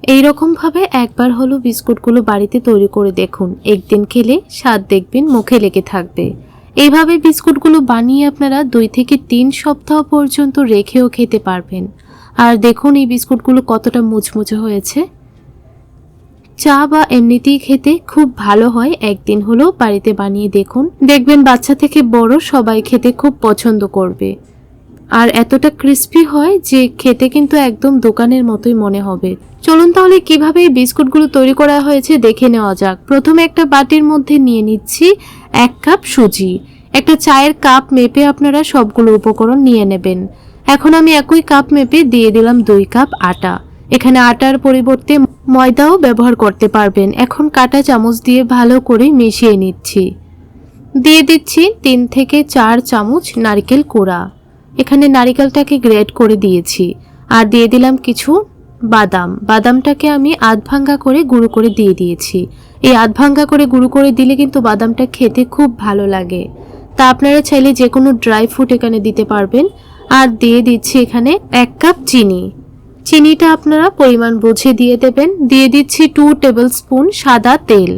এই রকম ভাবে একবার হলো বিস্কুটগুলো বাড়িতে তৈরি করে দেখুন, একদিন খেলে স্বাদ দেখবেন মুখে লেগে থাকবে। এইভাবে বিস্কুটগুলো বানিয়ে আপনারা 2 থেকে 3 সপ্তাহ পর্যন্ত রেখেও খেতে পারবেন। আর দেখুন এই বিস্কুটগুলো কতটা মুচমুচে হয়েছে। চা বা এমনিতেই খেতে খুব ভালো হয়, একদিন হলো বাড়িতে বানিয়ে দেখুন, দেখবেন বাচ্চা থেকে বড় সবাই খেতে খুব পছন্দ করবে। আর এতটা ক্রিস্পি হয় যে খেতে কিন্তু একদম দোকানের মতোই মনে হবে। চলুন তাহলে কিভাবে এই বিস্কুটগুলো তৈরি করা হয়েছে দেখে নেওয়া যাক। প্রথমে একটা বাটির মধ্যে নিয়ে নিচ্ছি 1 কাপ সুজি। একটা চায়ের কাপ মেপে আপনারা সবগুলো উপকরণ নিয়ে নেবেন। এখন আমি একই কাপ মেপে দিয়ে দিলাম 2 কাপ আটা। এখানে আটার পরিবর্তে ময়দাও ব্যবহার করতে পারবেন। এখন কাঁটা চামচ দিয়ে ভালো করে মিশিয়ে নিচ্ছি। দিয়ে দিচ্ছি 3 থেকে 4 চামচ নারকেল কোড়া। এখানে নারকেলটাকে গ্রেট করে দিয়েছি। আর দিয়ে দিলাম কিছু বাদাম। বাদামটাকে আমি আধ ভাঙ্গা করে গুঁড়ো করে দিয়ে দিয়েছি। এই আধ ভাঙ্গা করে গুঁড়ো করে দিলে কিন্তু বাদামটা খেতে খুব ভালো লাগে। তা আপনারা চাইলে যে কোনো ড্রাই ফ্রুট এখানে দিতে পারবেন। আর দিয়ে দিচ্ছি এখানে 1 কাপ চিনি। চিনিটা আপনারা পরিমাণ বুঝে দিয়ে দেবেন। দিয়ে দিচ্ছি 2 টেবিল স্পুন সাদা তেল।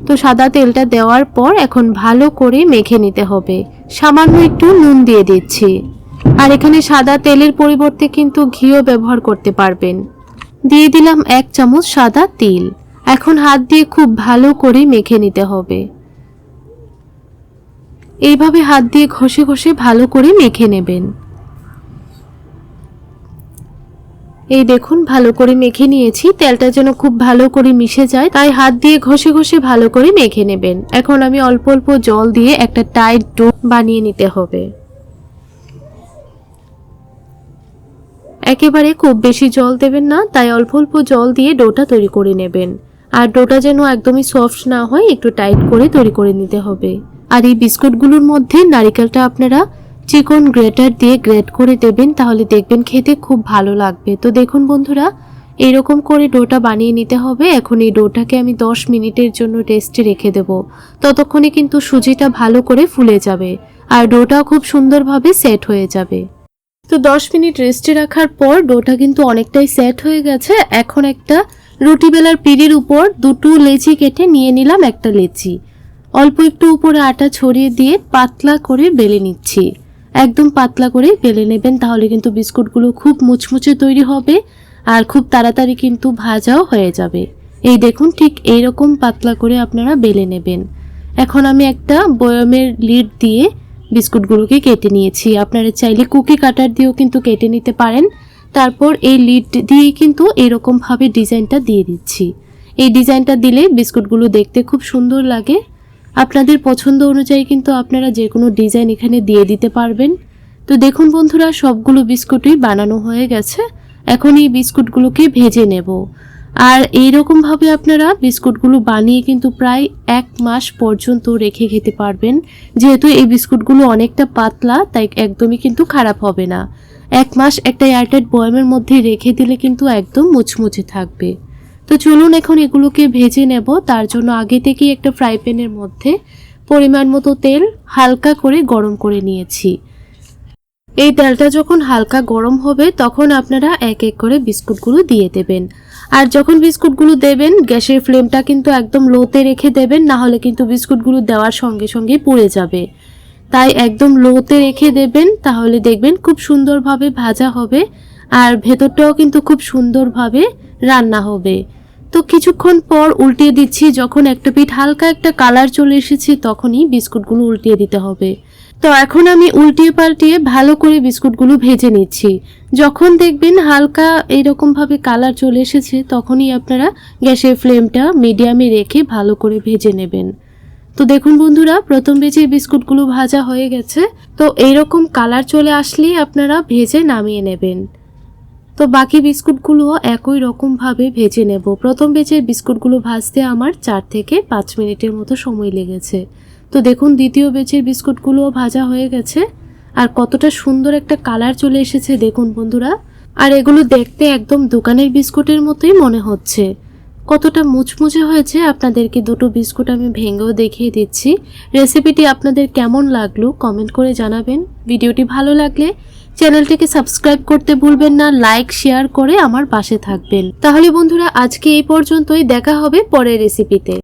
তো সাদা তেলটা দেওয়ার পর এখন ভালো করে মেখে নিতে হবে। সামান্য একটু নুন দিয়ে দিচ্ছি। আর এখানে সাদা তেলের পরিবর্তে কিন্তু ঘিও ব্যবহার করতে পারবেন। দিয়ে দিলাম 1 চামচ সাদা তিল। এখন হাত দিয়ে খুব ভালো করে মেখে নিতে হবে। এইভাবে হাত দিয়ে ঘষে ঘষে ভালো করে মেখে নেবেন। এই দেখুন ভালো করে মেখে নিয়েছি। তেলটা যেন খুব ভালো করে মিশে যায়, তাই হাত দিয়ে ঘষে ঘষে ভালো করে মেখে নেবেন। এখন আমি অল্প অল্প জল দিয়ে একটা টাইট ডো বানিয়ে নিতে হবে। একেবারে খুব বেশি জল দেবেন না, তাই অল্প অল্প জল দিয়ে ডোটা তৈরি করে নেবেন। আর ডোটা যেন একদমই সফট না হয়, একটু টাইট করে তৈরি করে নিতে হবে। আর এই বিস্কুটগুলোর মধ্যে নারকেলটা আপনারা চিকন গ্রেটার দিয়ে গ্রেট করে দেবেন, তাহলে দেখবেন খেতে খুব ভালো লাগবে। তো দেখুন বন্ধুরা, এইরকম করে ডোটা বানিয়ে নিতে হবে। এখন এই ডোটাকে আমি 10 মিনিটের জন্য রেস্টে রেখে দেব। ততক্ষণে কিন্তু সুজিটা ভালো করে ফুলে যাবে আর ডোটাও খুব সুন্দরভাবে সেট হয়ে যাবে। তো 10 মিনিট রেস্টে রাখার পর ডোটা কিন্তু অনেকটাই সেট হয়ে গেছে। এখন একটা রুটি বেলার পিঁড়ির উপর 2টো লেচি কেটে নিয়ে নিলাম একটা লেচি। অল্প একটু উপরে আটা ছড়িয়ে দিয়ে পাতলা করে বেলে নিচ্ছি। একদম পাতলা করে বেলে নেবেন, তাহলে কিন্তু বিস্কুটগুলো খুব মুচমুচে তৈরি হবে আর খুব তাড়াতাড়ি কিন্তু ভাজাও হয়ে যাবে। এই দেখুন ঠিক এইরকম পাতলা করে আপনারা বেলে নেবেন। এখন আমি একটা বয়ামের লিড দিয়ে বিস্কুটগুলোকে কেটে নিয়েছি। আপনারা চাইলে কুকি কাটার দিয়েও কিন্তু কেটে নিতে পারেন। তারপর এই লিড দিয়ে কিন্তু এরকম ভাবে ডিজাইনটা দিয়ে দিচ্ছি। এই ডিজাইনটা দিলে বিস্কুটগুলো দেখতে খুব সুন্দর লাগে। আপনাদের পছন্দ অনুযায়ী কিন্তু আপনারা যে কোনো ডিজাইন এখানে দিয়ে দিতে পারবেন। তো দেখুন বন্ধুরা, সবগুলো বিস্কুটই বানানো হয়ে গেছে। এখন এই বিস্কুটগুলোকে ভেজে নেব। আর এইরকম ভাবে আপনারা বিস্কুটগুলো বানিয়ে কিন্তু প্রায় 1 মাস পর্যন্ত রেখে খেতে পারবেন। যেহেতু এই বিস্কুটগুলো অনেকটা পাতলা, তাই একদমই কিন্তু খারাপ হবে না। 1 মাস একটা এয়ারটাইট বয়ামের মধ্যে রেখে দিলে কিন্তু একদম মুচমুচে থাকবে। তো চলুন এখন এগুলোকে ভেজে নেব। তার জন্য আগে থেকেই একটা ফ্রাই প্যানের মধ্যে পরিমাণ মতো তেল হালকা করে গরম করে নিয়েছি। এই তেলটা যখন হালকা গরম হবে তখন আপনারা এক এক করে বিস্কুটগুলো দিয়ে দেবেন। আর যখন বিস্কুটগুলো দেবেন গ্যাসের ফ্লেমটা কিন্তু একদম লোতে রেখে দেবেন, না হলে কিন্তু বিস্কুটগুলো দেওয়ার সঙ্গে সঙ্গে পুড়ে যাবে। তাই একদম লোতে রেখে দেবেন, তাহলে দেখবেন খুব সুন্দরভাবে ভাজা হবে আর ভেতরটাও কিন্তু খুব সুন্দরভাবে রান্না হবে। তো কিছুক্ষণ পর উল্টিয়ে দিচ্ছি। যখন একটা পিঠ হালকা একটা কালার চলে এসেছে তখনই বিস্কুটগুলো উল্টিয়ে দিতে হবে। তো এখন আমি উল্টিয়ে পাল্টিয়ে ভালো করে বিস্কুটগুলো ভেজে নিচ্ছি। যখন দেখবেন হালকা এইরকম ভাবে কালার চলে এসেছে তখনই আপনারা গ্যাসের ফ্লেমটা মিডিয়ামে রেখে ভালো করে ভেজে নেবেন। তো দেখুন বন্ধুরা, প্রথম ব্যাচের বিস্কুটগুলো ভাজা হয়ে গেছে। তো এইরকম কালার চলে আসলেই আপনারা ভেজে নামিয়ে নেবেন। তো বাকি বিস্কুটগুলো একই রকম ভাবে ভেজে নেব। প্রথম ব্যাচের বিস্কুটগুলো ভাজতে আমার 4 থেকে 5 মিনিটের মতো সময় লেগেছে। তো দেখুন দ্বিতীয় ব্যাচের বিস্কুটগুলোও ভাজা হয়ে গেছে আর কতটা সুন্দর একটা কালার চলে এসেছে দেখুন বন্ধুরা। আর এগুলো দেখতে একদম দোকানের বিস্কুটের মতোই মনে হচ্ছে। কতটা মুচমুচে হয়েছে আপনাদেরকে দুটো বিস্কুট আমি ভেঙেও দেখিয়ে দিচ্ছি। রেসিপিটি আপনাদের কেমন লাগলো কমেন্ট করে জানাবেন। ভিডিওটি ভালো লাগলে চ্যানেলটিকে সাবস্ক্রাইব করতে ভুলবেন না, লাইক শেয়ার করে আমার পাশে থাকবেন। তাহলে বন্ধুরা আজকে এই পর্যন্তই, দেখা হবে পরের রেসিপিতে।